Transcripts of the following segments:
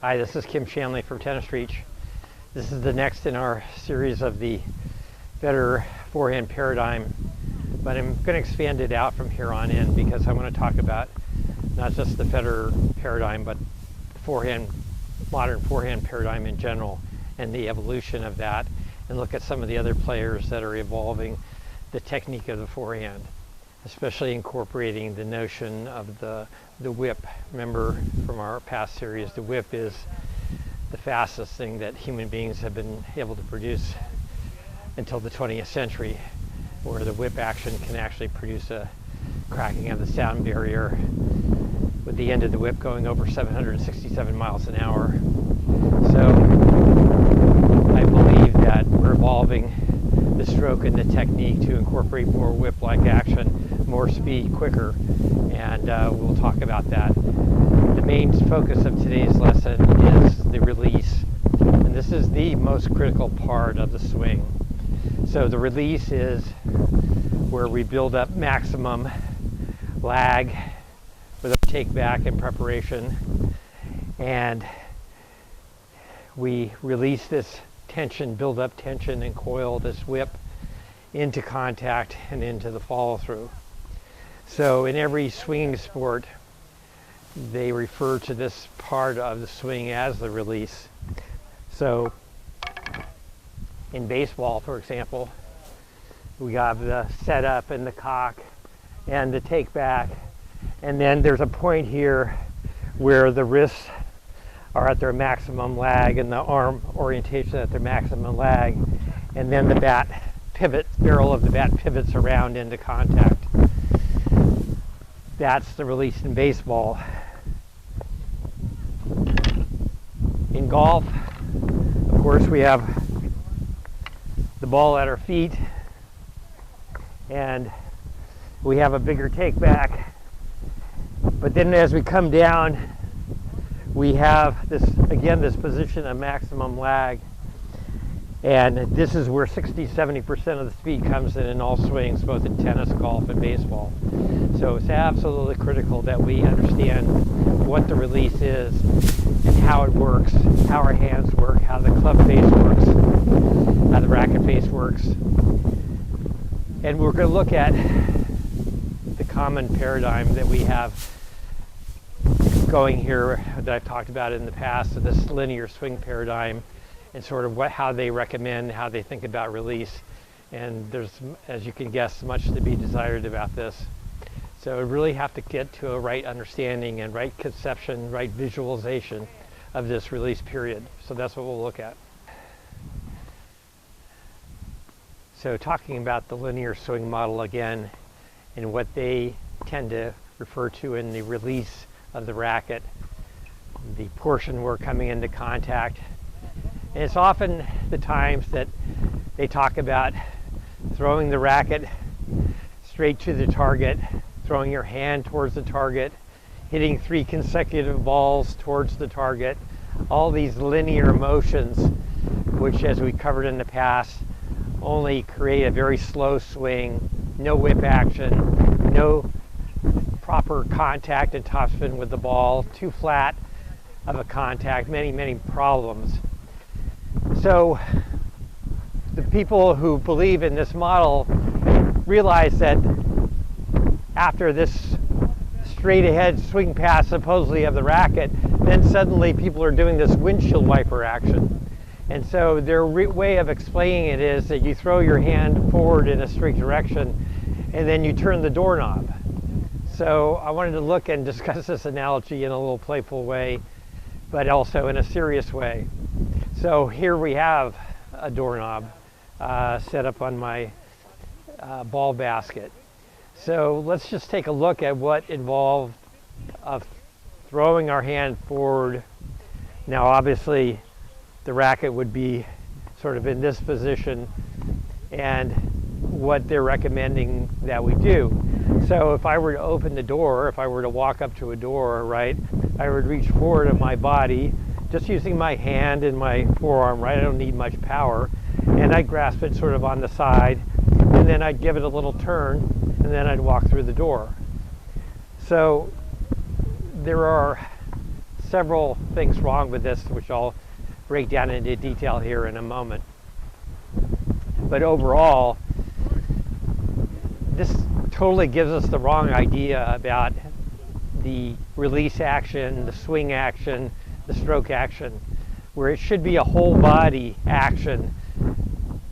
Hi, this is Kim Shanley from Tennis Reach. This is the next in our series of the Federer Forehand Paradigm, but I'm going to expand it out from here on in because I want to talk about not just the Federer paradigm, but the modern forehand paradigm in general and the evolution of that, and look at some of the other players that are evolving the technique of the forehand, especially incorporating the notion of the whip. Remember from our past series, the whip is the fastest thing that human beings have been able to produce until the 20th century, where the whip action can actually produce a cracking of the sound barrier with the end of the whip going over 767 miles an hour. So I believe that we're evolving the stroke and the technique to incorporate more whip-like action, more speed, quicker, and we'll talk about that. The main focus of today's lesson is the release, and this is the most critical part of the swing. So the release is where we build up maximum lag with a take back in preparation, and we release this tension, build up tension and coil this whip into contact and into the follow through. So in every swinging sport, they refer to this part of the swing as the release. So in baseball, for example, we have the setup and the cock and the take back, and then there's a point here where the wrists are at their maximum lag and the arm orientation at their maximum lag, and then the barrel of the bat pivots around into contact. That's the release in baseball. In golf, of course, we have the ball at our feet, and we have a bigger take back. But then as we come down, we have this position of maximum lag, and this is where 60-70% of the speed comes in all swings, both in tennis, golf, and baseball. So it's absolutely critical that we understand what the release is and how it works, how our hands work, how the club face works, how the racket face works. And we're going to look at the common paradigm that we have going here that I've talked about in the past, so this linear swing paradigm, and sort of how they recommend, how they think about release. And there's, as you can guess, much to be desired about this. So we really have to get to a right understanding and right conception, right visualization of this release period. So that's what we'll look at. So talking about the linear swing model again, and what they tend to refer to in the release of the racket, the portion we're coming into contact. And it's often the times that they talk about throwing the racket straight to the target, throwing your hand towards the target, hitting 3 consecutive balls towards the target, all these linear motions, which, as we covered in the past, only create a very slow swing, no whip action, no proper contact and topspin with the ball, too flat of a contact, many problems. So the people who believe in this model realize that after this straight ahead swing pass supposedly of the racket, then suddenly people are doing this windshield wiper action. And so their way of explaining it is that you throw your hand forward in a straight direction and then you turn the doorknob. So I wanted to look and discuss this analogy in a little playful way, but also in a serious way. So here we have a doorknob set up on my ball basket. So let's just take a look at what involved of throwing our hand forward. Now obviously the racket would be sort of in this position, and what they're recommending that we do. So if I were to open the door, if I were to walk up to a door, right, I would reach forward of my body, just using my hand and my forearm, right? I don't need much power. And I'd grasp it sort of on the side, and then I'd give it a little turn, and then I'd walk through the door. So there are several things wrong with this, which I'll break down into detail here in a moment. But overall, this totally gives us the wrong idea about the release action, the swing action, the stroke action, where it should be a whole body action,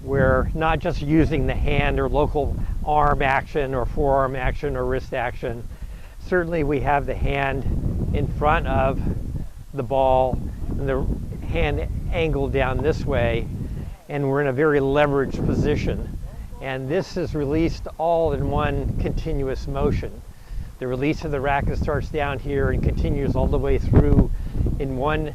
where not just using the hand or local arm action or forearm action or wrist action. Certainly we have the hand in front of the ball and the hand angled down this way, and we're in a very leveraged position. And this is released all in one continuous motion. The release of the racket starts down here and continues all the way through in one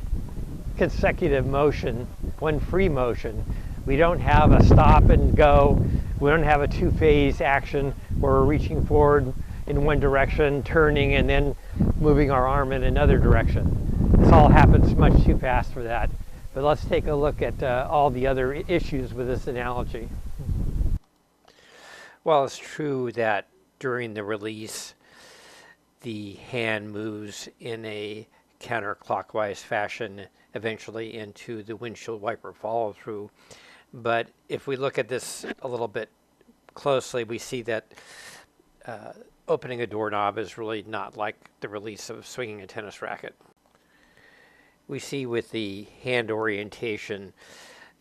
consecutive motion, one free motion. We don't have a stop and go. We don't have a two-phase action where we're reaching forward in one direction, turning, and then moving our arm in another direction. This all happens much too fast for that. But let's take a look at all the other issues with this analogy. Well, it's true that during the release, the hand moves in a counterclockwise fashion, eventually into the windshield wiper follow-through. But if we look at this a little bit closely, we see that opening a doorknob is really not like the release of swinging a tennis racket. We see with the hand orientation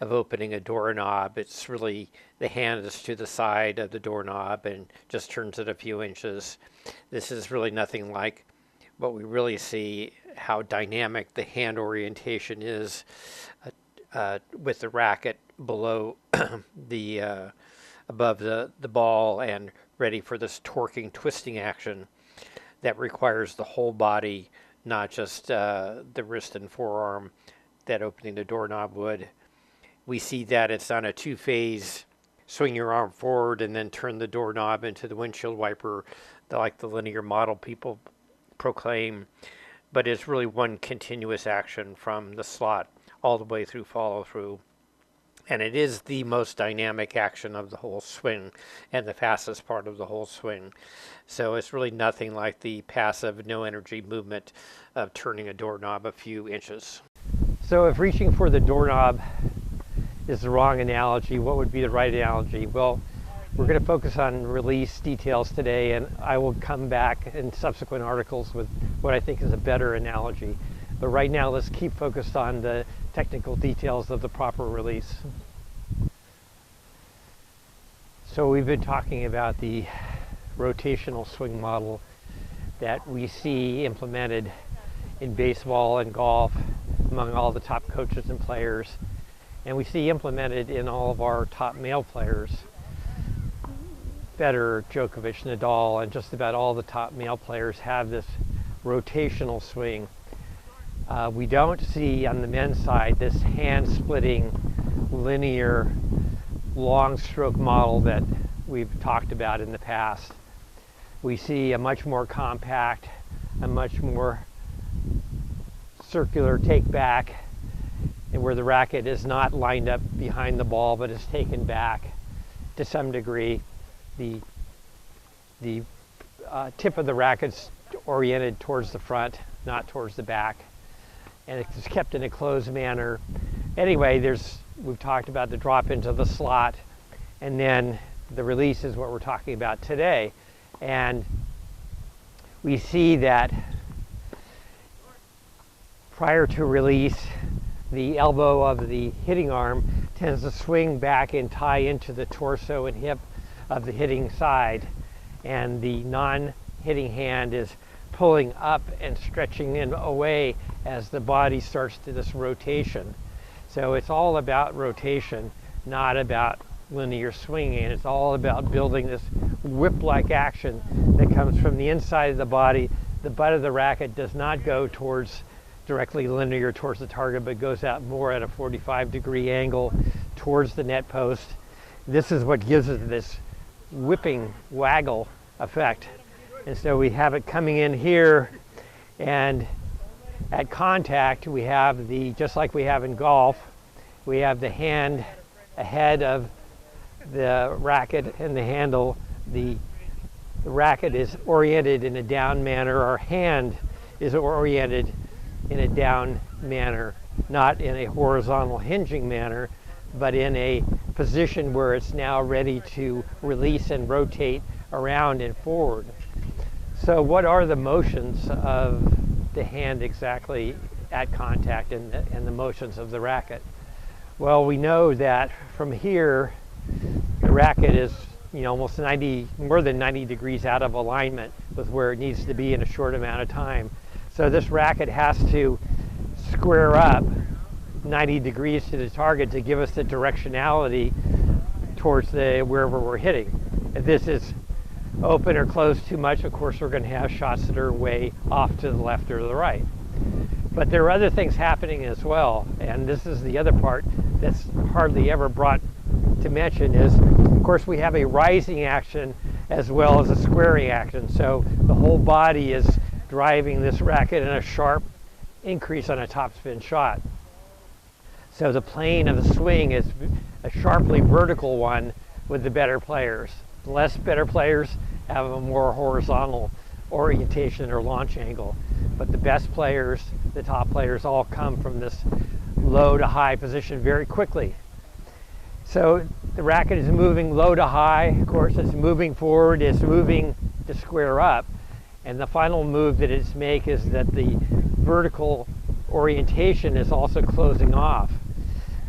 of opening a doorknob, it's really the hand is to the side of the doorknob and just turns it a few inches. This is really nothing like what we really see, how dynamic the hand orientation is with the racket below above the ball and ready for this torquing, twisting action that requires the whole body, not just the wrist and forearm that opening the doorknob would. We see that it's on a two-phase, swing your arm forward and then turn the doorknob into the windshield wiper, like the linear model people proclaim. But it's really one continuous action from the slot all the way through follow-through. And it is the most dynamic action of the whole swing and the fastest part of the whole swing. So it's really nothing like the passive, no-energy movement of turning a doorknob a few inches. So if reaching for the doorknob is the wrong analogy, what would be the right analogy? Well, we're going to focus on release details today, and I will come back in subsequent articles with what I think is a better analogy. But right now, let's keep focused on the technical details of the proper release. So we've been talking about the rotational swing model that we see implemented in baseball and golf among all the top coaches and players. And we see implemented in all of our top male players. Federer, Djokovic, Nadal, and just about all the top male players have this rotational swing. We don't see on the men's side this hand-splitting, linear, long stroke model that we've talked about in the past. We see a much more compact, a much more circular take back, and where the racket is not lined up behind the ball but is taken back to some degree. The tip of the racket's oriented towards the front, not towards the back, and it's kept in a closed manner. Anyway, we've talked about the drop into the slot, and then the release is what we're talking about today. And we see that prior to release, the elbow of the hitting arm tends to swing back and tie into the torso and hip of the hitting side, and the non-hitting hand is pulling up and stretching in away as the body starts to this rotation. So it's all about rotation, not about linear swinging. It's all about building this whip-like action that comes from the inside of the body. The butt of the racket does not go directly linear towards the target, but goes out more at a 45-degree angle towards the net post. This is what gives it this whipping waggle effect. And so we have it coming in here, and at contact we have just like we have in golf, we have the hand ahead of the racket and the handle. The racket is oriented in a down manner. Our hand is oriented in a down manner, not in a horizontal hinging manner, but in a position where it's now ready to release and rotate around and forward. So what are the motions of the hand exactly at contact and the motions of the racket? Well, we know that from here, the racket is almost more than 90 degrees out of alignment with where it needs to be in a short amount of time. So this racket has to square up 90 degrees to the target to give us the directionality towards wherever we're hitting. If this is open or closed too much, of course we're going to have shots that are way off to the left or to the right. But there are other things happening as well, and this is the other part that's hardly ever brought to mention is, of course, we have a rising action as well as a squaring action. So the whole body is driving this racket in a sharp increase on a topspin shot. So the plane of the swing is a sharply vertical one with the better players. The less better players have a more horizontal orientation or launch angle. But the best players, the top players, all come from this low to high position very quickly. So the racket is moving low to high. Of course, it's moving forward, it's moving to square up. And the final move that it's make is that the vertical orientation is also closing off.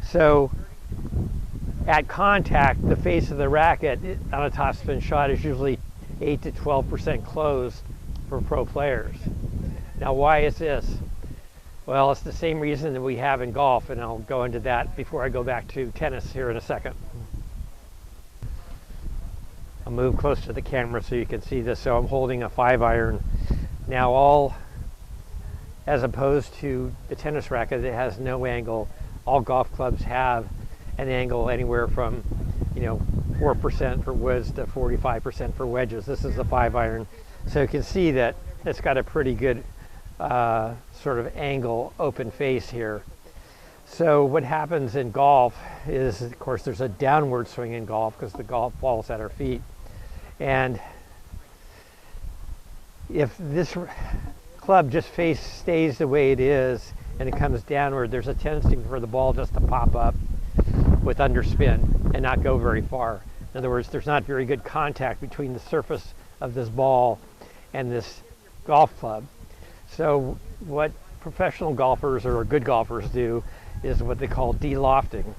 So at contact, the face of the racket on a topspin shot is usually 8 to 12% closed for pro players. Now, why is this? Well, it's the same reason that we have in golf, and I'll go into that before I go back to tennis here in a second. I'll move close to the camera so you can see this. So I'm holding a 5-iron. Now, as opposed to the tennis racket that has no angle, all golf clubs have an angle anywhere from 4% for woods to 45% for wedges. This is a 5-iron. So you can see that it's got a pretty good sort of angle open face here. So what happens in golf is, of course, there's a downward swing in golf because the golf falls at our feet. And if this club just stays the way it is and it comes downward, there's a tendency for the ball just to pop up with underspin and not go very far. In other words, there's not very good contact between the surface of this ball and this golf club. So what professional golfers or good golfers do is what they call de-lofting,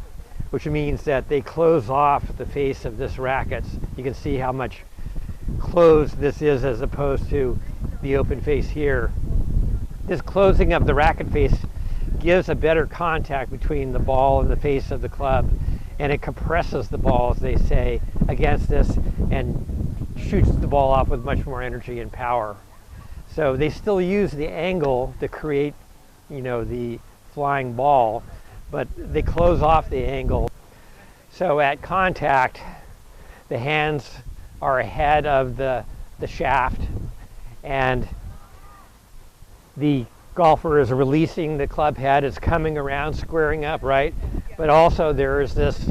which means that they close off the face of this racket. You can see how much closed this is as opposed to the open face here. This closing of the racket face gives a better contact between the ball and the face of the club, and it compresses the ball, as they say, against this and shoots the ball off with much more energy and power. So they still use the angle to create, the flying ball, but they close off the angle. So at contact, the hands are ahead of the shaft, and the golfer is releasing the club head. It's coming around, squaring up, right? But also there is this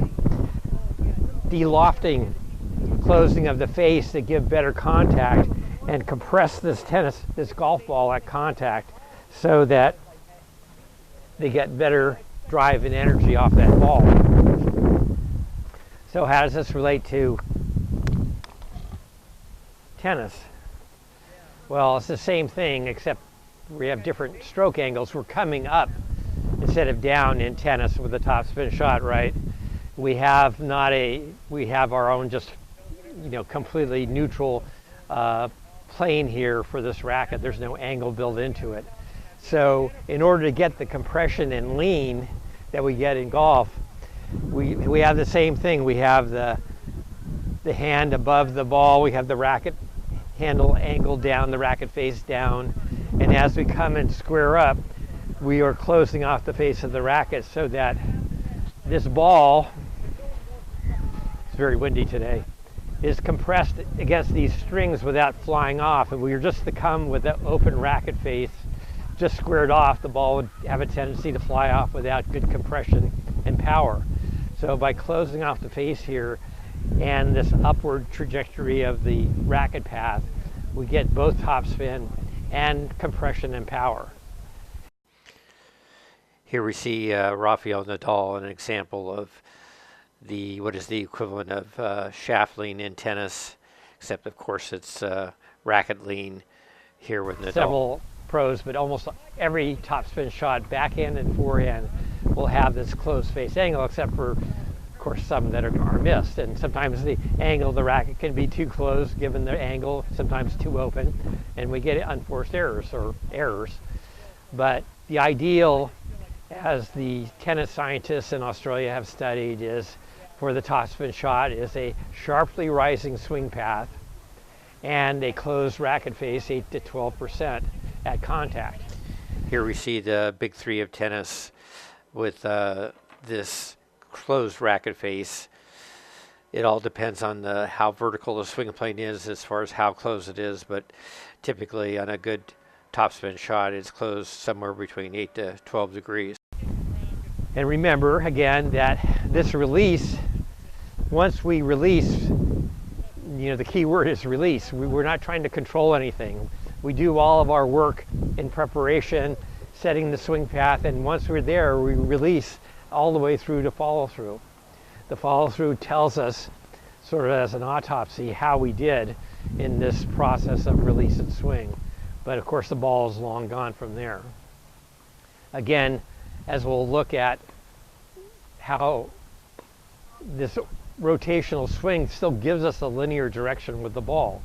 de-lofting closing of the face to give better contact and compress this golf ball at contact so that they get better drive and energy off that ball. So how does this relate to tennis? Well, it's the same thing, except we have different stroke angles. We're coming up instead of down in tennis with a topspin shot, right? We have our own just, completely neutral plane here for this racket. There's no angle built into it. So in order to get the compression and lean that we get in golf, we have the same thing. We have the hand above the ball. We have the racket handle angled down, the racket face down. And as we come and square up, we are closing off the face of the racket so that this ball, it's very windy today, is compressed against these strings without flying off. If we were just to come with the open racket face, just squared off, the ball would have a tendency to fly off without good compression and power. So by closing off the face here and this upward trajectory of the racket path, we get both topspin and compression and power. Here we see Rafael Nadal, an example of what is the equivalent of shaft lean in tennis, except of course it's racket lean here with Nadal. Several pros, but almost every topspin shot, backhand and forehand, will have this closed face angle, except for, of course, some that are missed. And sometimes the angle of the racket can be too close given the angle, sometimes too open, and we get unforced errors. But the ideal, as the tennis scientists in Australia have studied, is for the topspin shot is a sharply rising swing path and a closed racket face, 8 to 12% at contact. Here we see the big three of tennis with this closed racket face. It all depends on how vertical the swing plane is as far as how close it is, but typically on a good topspin shot it's closed somewhere between 8 to 12 degrees. And remember again that this release, once we release, the key word is release. We're not trying to control anything. We do all of our work in preparation, setting the swing path, and once we're there, we release all the way through to follow through. The follow through tells us, sort of as an autopsy, how we did in this process of release and swing. But of course the ball is long gone from there. Again, as we'll look at how this rotational swing still gives us a linear direction with the ball,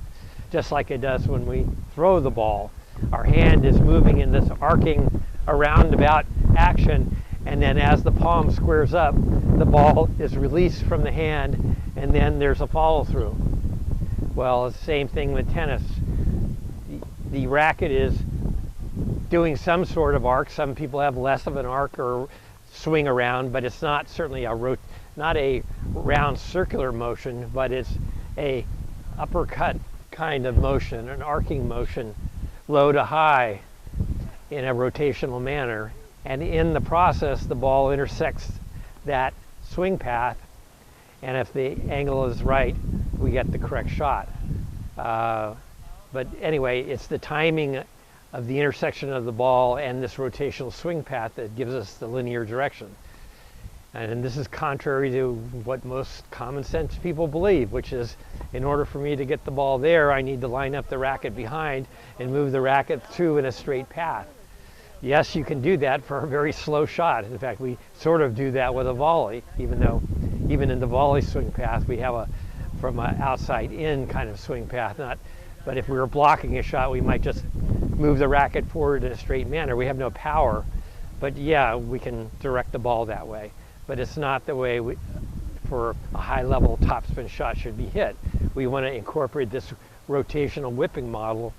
just like it does when we throw the ball. Our hand is moving in this arcing around about action, and then as the palm squares up, the ball is released from the hand, and then there's a follow through. Well, it's the same thing with tennis. The racket is doing some sort of arc. Some people have less of an arc or swing around, but it's not certainly not a round circular motion, but it's a uppercut kind of motion, an arcing motion, low to high in a rotational manner. And in the process, the ball intersects that swing path, and if the angle is right, we get the correct shot. But anyway, it's the timing of the intersection of the ball and this rotational swing path that gives us the linear direction. And this is contrary to what most common sense people believe, which is in order for me to get the ball there, I need to line up the racket behind and move the racket through in a straight path. Yes, you can do that for a very slow shot. In fact, we sort of do that with a volley, even though even in the volley swing path, we have from an outside in kind of swing path. But if we were blocking a shot, we might just move the racket forward in a straight manner. We have no power, but yeah, we can direct the ball that way. But it's not the way for a high-level topspin shot should be hit. We want to incorporate this rotational whipping model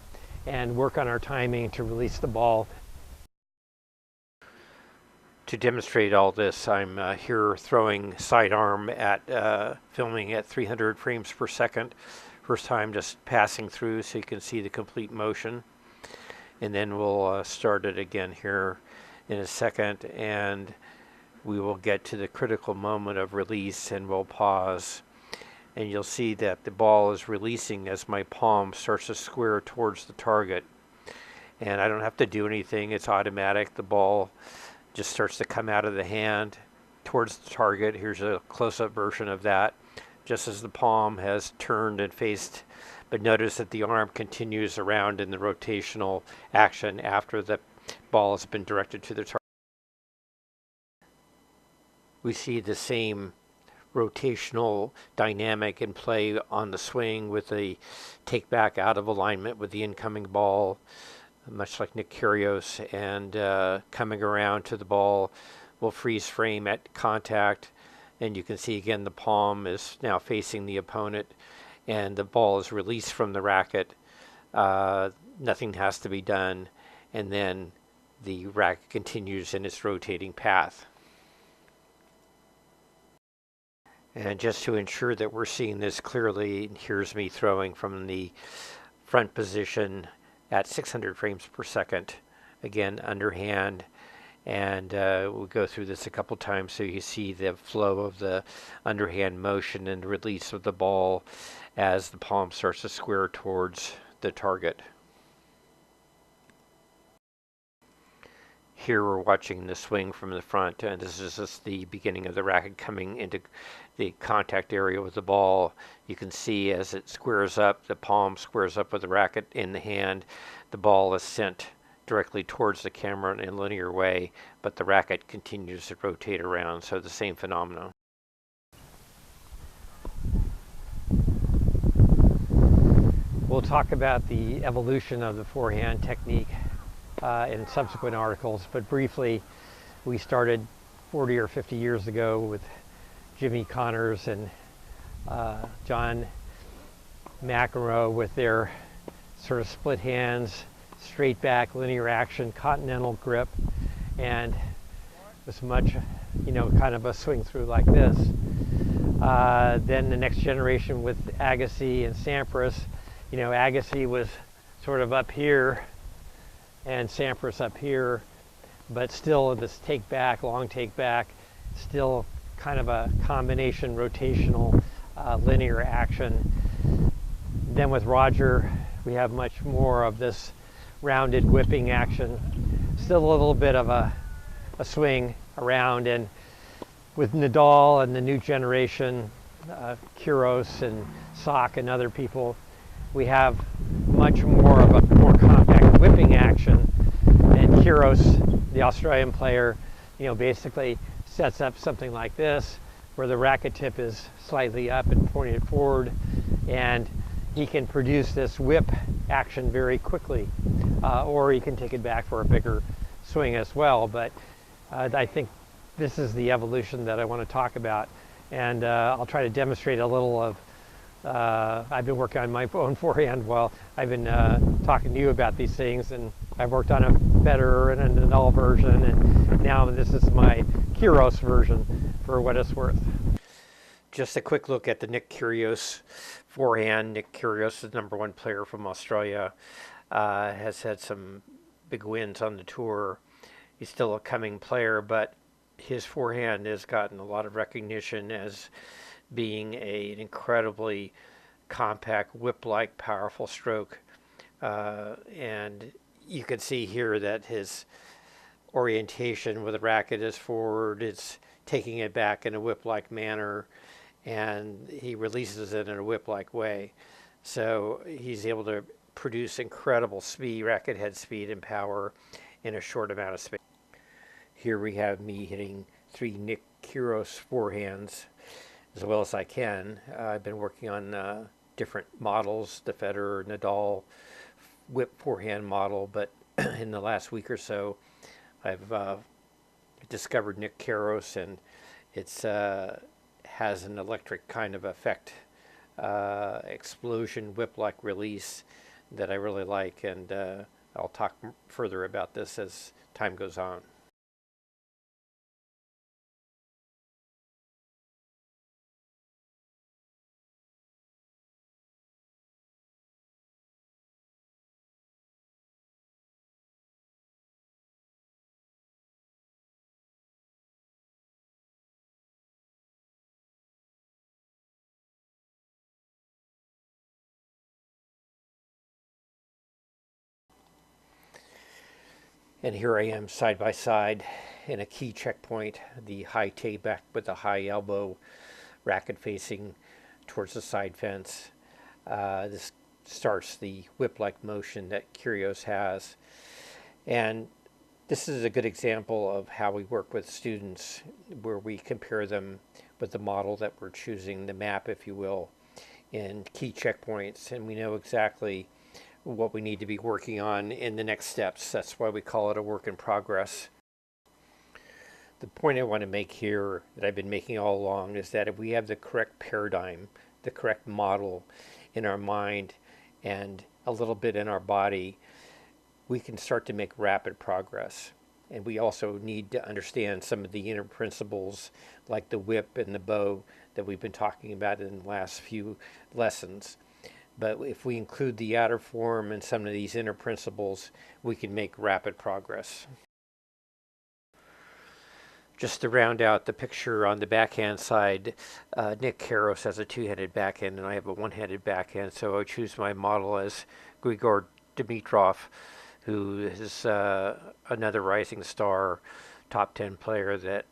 and work on our timing to release the ball. To demonstrate all this, I'm here throwing sidearm at filming at 300 frames per second. First time just passing through so you can see the complete motion. And then we'll start it again here in a second, and we will get to the critical moment of release, and we'll pause. And you'll see that the ball is releasing as my palm starts to square towards the target. And I don't have to do anything, it's automatic. The ball just starts to come out of the hand towards the target. Here's a close-up version of that, just as the palm has turned and faced. But notice that the arm continues around in the rotational action after the ball has been directed to the target. We see the same rotational dynamic in play on the swing with the take back out of alignment with the incoming ball, much like Nick Kyrgios, and coming around to the ball will freeze frame at contact, and you can see again the palm is now facing the opponent and the ball is released from the racket. Nothing has to be done, and then the racket continues in its rotating path. And just to ensure that we're seeing this clearly, here's me throwing from the front position at 600 frames per second, again underhand, and we'll go through this a couple times so you see the flow of the underhand motion and release of the ball as the palm starts to square towards the target. Here we're watching the swing from the front, and this is just the beginning of the racket coming into the contact area with the ball. You can see as it squares up, the palm squares up with the racket in the hand, the ball is sent directly towards the camera in a linear way, but the racket continues to rotate around, so the same phenomenon. We'll talk about the evolution of the forehand technique in subsequent articles, but briefly, we started 40 or 50 years ago with Jimmy Connors and John McEnroe with their sort of split hands, straight back, linear action, continental grip, and was much, kind of a swing through like this. Then the next generation with Agassi and Sampras, Agassi was sort of up here and Sampras up here, but still this take back, long take back, still kind of a combination rotational linear action. Then with Roger, we have much more of this rounded whipping action, still a little bit of a swing around. And with Nadal and the new generation, Kyrgios and Sock and other people, we have much more of a more compact whipping action. And Kyrgios, the Australian player, basically sets up something like this, where the racket tip is slightly up and pointed forward, and he can produce this whip action very quickly, or he can take it back for a bigger swing as well. But I think this is the evolution that I want to talk about, and I'll try to demonstrate a little of. I've been working on my own forehand while I've been talking to you about these things, and I've worked on a Federer and a Nadal version, and now this is my Kyrgios version for what it's worth. Just a quick look at the Nick Kyrgios forehand. Nick Kyrgios, the #1 player from Australia, has had some big wins on the tour. He's still a coming player, but his forehand has gotten a lot of recognition as being an incredibly compact, whip-like, powerful stroke. And you can see here that his orientation with the racket is forward, it's taking it back in a whip-like manner, and he releases it in a whip-like way. So he's able to produce incredible speed, racket head speed and power in a short amount of space. Here we have me hitting 3 Nick Kyrgios forehands as well as I can. I've been working on different models, the Federer, Nadal whip forehand model, but in the last week or so, I've discovered Nick Kyrgios, and it's has an electric kind of effect, explosion, whip-like release that I really like, and I'll talk further about this as time goes on. And here I am side by side in a key checkpoint, the high take back with the high elbow, racket facing towards the side fence. This starts the whip-like motion that Kyrgios has. And this is a good example of how we work with students, where we compare them with the model that we're choosing, the map, if you will, in key checkpoints, and we know exactly what we need to be working on in the next steps. That's why we call it a work in progress. The point I want to make here, that I've been making all along, is that if we have the correct paradigm, the correct model in our mind and a little bit in our body, we can start to make rapid progress. And we also need to understand some of the inner principles, like the whip and the bow, that we've been talking about in the last few lessons. But if we include the outer form and some of these inner principles, we can make rapid progress. Just to round out the picture on the backhand side, Nick Kyrgios has a two-handed backhand and I have a one-handed backhand, so I choose my model as Grigor Dimitrov, who is another rising star, top 10 player that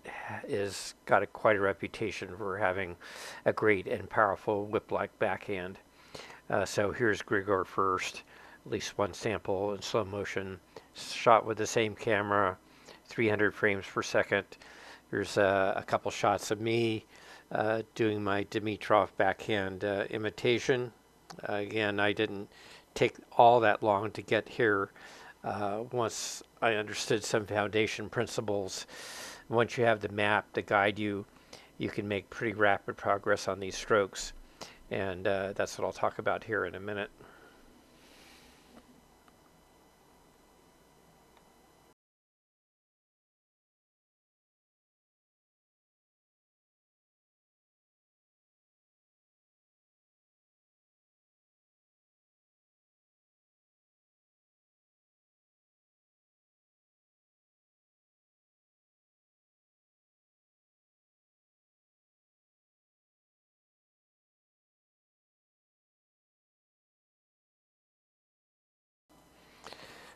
is got quite a reputation for having a great and powerful whip-like backhand. So here's Grigor first, at least one sample in slow motion, shot with the same camera, 300 frames per second. Here's a couple shots of me doing my Dimitrov backhand imitation. Again, I didn't take all that long to get here. Once I understood some foundation principles, once you have the map to guide you, you can make pretty rapid progress on these strokes. And that's what I'll talk about here in a minute.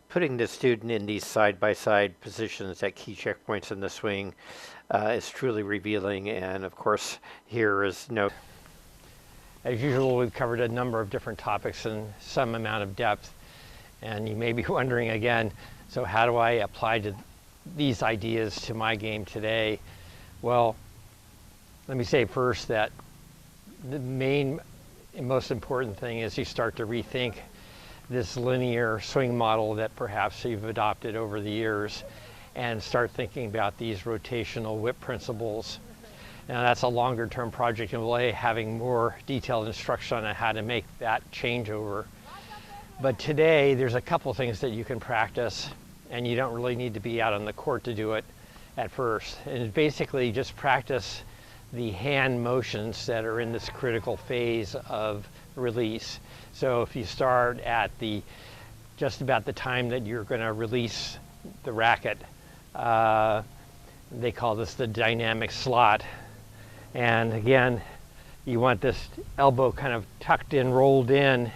Putting the student in these side-by-side positions at key checkpoints in the swing is truly revealing, and of course here is no... As usual, we've covered a number of different topics in some amount of depth, and you may be wondering again, so how do I apply these ideas to my game today? Well, let me say first that the main and most important thing is you start to rethink this linear swing model that perhaps you've adopted over the years and start thinking about these rotational whip principles. Now that's a longer term project and we'll be having more detailed instruction on how to make that changeover. But today there's a couple things that you can practice and you don't really need to be out on the court to do it at first. And basically just practice the hand motions that are in this critical phase of release. So if you start at just about the time that you're going to release the racket, they call this the dynamic slot. And again, you want this elbow kind of tucked in, rolled in.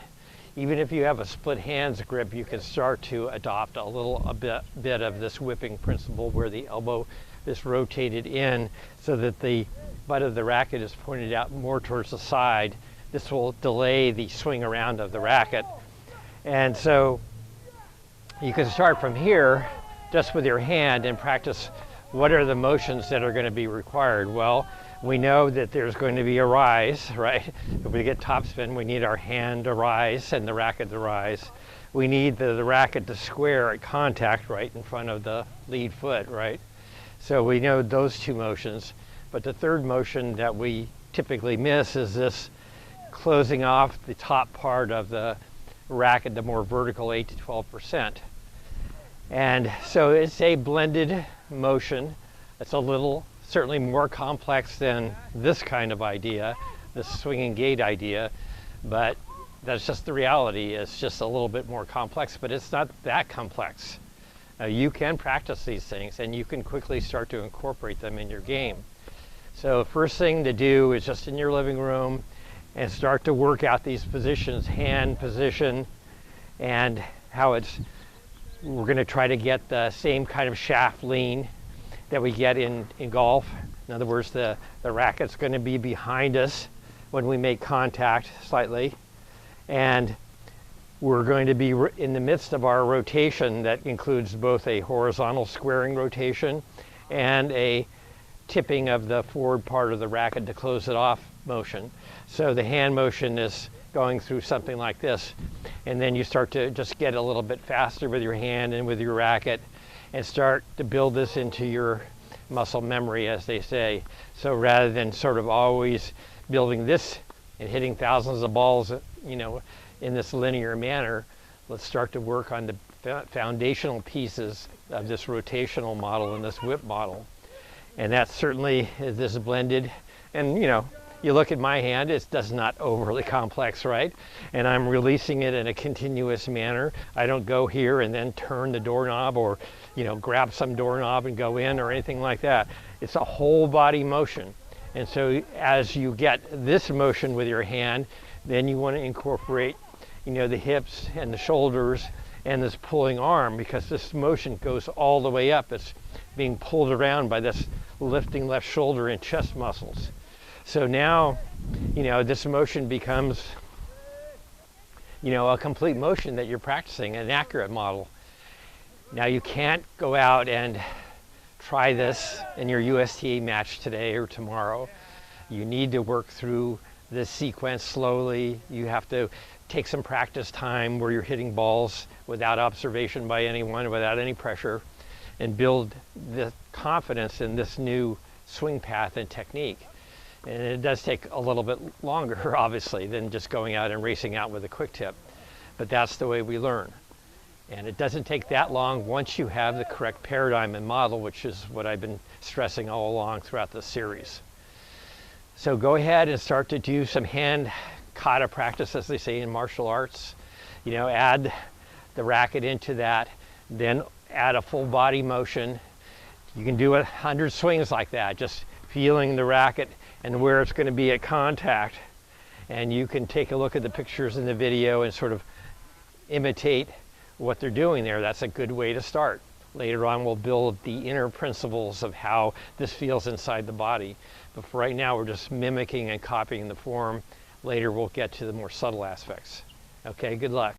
Even if you have a split hands grip, you can start to adopt a bit of this whipping principle where the elbow is rotated in so that the butt of the racket is pointed out more towards the side. This will delay the swing around of the racket. And so you can start from here just with your hand and practice what are the motions that are going to be required. Well, we know that there's going to be a rise, right? If we get topspin, we need our hand to rise and the racket to rise. We need the racket to square at contact right in front of the lead foot, right? So we know those two motions. But the third motion that we typically miss is this closing off the top part of the racket, the more vertical 8 to 12%. And so it's a blended motion. It's a little, certainly more complex than this kind of idea, this swinging gate idea, but that's just the reality. It's just a little bit more complex, but it's not that complex. You can practice these things and you can quickly start to incorporate them in your game. So first thing to do is just in your living room and start to work out these positions, hand position, and how we're going to try to get the same kind of shaft lean that we get in golf. In other words, the racket's going to be behind us when we make contact slightly, and we're going to be in the midst of our rotation that includes both a horizontal squaring rotation and a tipping of the forward part of the racket to close it off motion. So the hand motion is going through something like this, and then you start to just get a little bit faster with your hand and with your racket and start to build this into your muscle memory, as they say. So rather than sort of always building this and hitting thousands of balls, you know, in this linear manner, let's start to work on the foundational pieces of this rotational model and this whip model. And that certainly is this blended. And you know, you look at my hand, it does not overly complex, right? And I'm releasing it in a continuous manner. I don't go here and then turn the doorknob or, you know, grab some doorknob and go in or anything like that. It's a whole body motion. And so as you get this motion with your hand, then you want to incorporate, you know, the hips and the shoulders and this pulling arm, because this motion goes all the way up. It's being pulled around by this lifting left shoulder and chest muscles. So now, this motion becomes, a complete motion that you're practicing, an accurate model. Now you can't go out and try this in your USTA match today or tomorrow. You need to work through this sequence slowly. You have to take some practice time where you're hitting balls without observation by anyone, without any pressure, and build the confidence in this new swing path and technique. And it does take a little bit longer, obviously, than just going out and racing out with a quick tip. But that's the way we learn. And it doesn't take that long once you have the correct paradigm and model, which is what I've been stressing all along throughout the series. So go ahead and start to do some hand kata practice, as they say in martial arts. Add the racket into that, then add a full body motion. You can do 100 swings like that, just feeling the racket and where it's going to be at contact. And you can take a look at the pictures in the video and sort of imitate what they're doing there. That's a good way to start. Later on, we'll build the inner principles of how this feels inside the body. But for right now, we're just mimicking and copying the form. Later, we'll get to the more subtle aspects. Okay, good luck.